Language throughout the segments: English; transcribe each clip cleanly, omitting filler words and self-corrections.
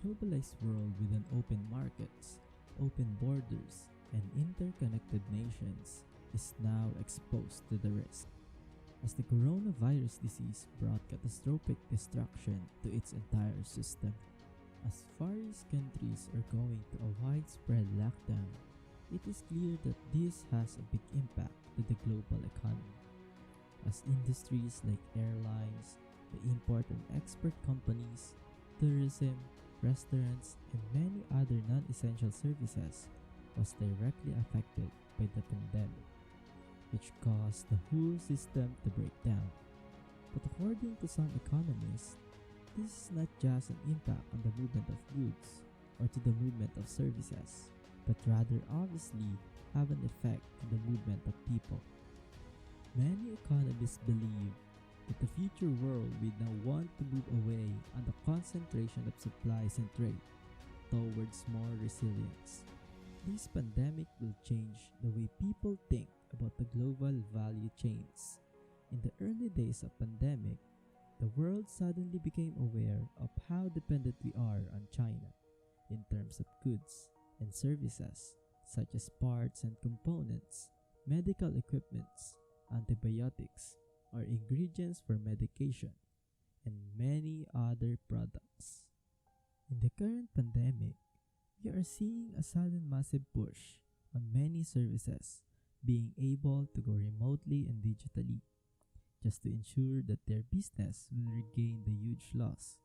globalized world with an open markets, open borders, and interconnected nations is now exposed to the risk. As the coronavirus disease brought catastrophic destruction to its entire system. As far as countries are going to a widespread lockdown, it is clear that this has a big impact to the global economy. As industries like airlines, the import and export companies, tourism, restaurants, and many other non-essential services was directly affected by the pandemic, which caused the whole system to break down. But according to some economists, this is not just an impact on the movement of goods or to the movement of services, but rather obviously have an effect on the movement of people. Many economists believe that the future world will now want to move away on the concentration of supplies and trade towards more resilience. This pandemic will change the way people think about the global value chains. In the early days of pandemic, the world suddenly became aware of how dependent we are on China in terms of goods and services such as parts and components, medical equipments, antibiotics, or ingredients for medication, and many other products. In the current pandemic, we are seeing a sudden massive push on many services being able to go remotely and digitally, just to ensure that their business will regain the huge loss.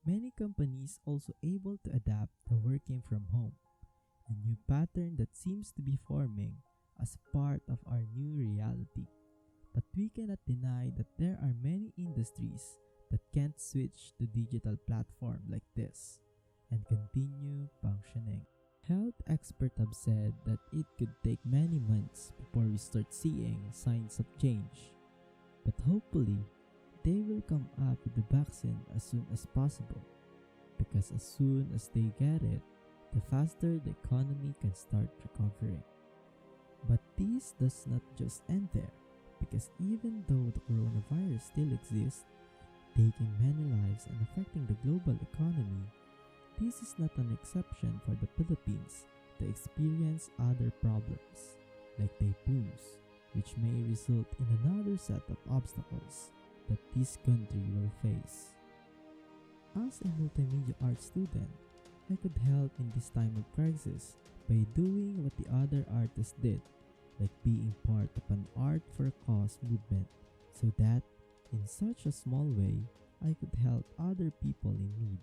Many companies also able to adapt to working from home, a new pattern that seems to be forming as part of our new reality. But we cannot deny that there are many industries that can't switch to digital platform like this and continue functioning. Health experts have said that it could take many months before we start seeing signs of change. But hopefully, they will come up with the vaccine as soon as possible, because as soon as they get it, the faster the economy can start recovering. But this does not just end there, because even though the coronavirus still exists, taking many lives and affecting the global economy, this is not an exception for the Philippines to experience other problems, like typhoons, which may result in another set of obstacles that this country will face. As a multimedia art student, I could help in this time of crisis by doing what the other artists did, like being part of an art for a cause movement, so that in such a small way, I could help other people in need.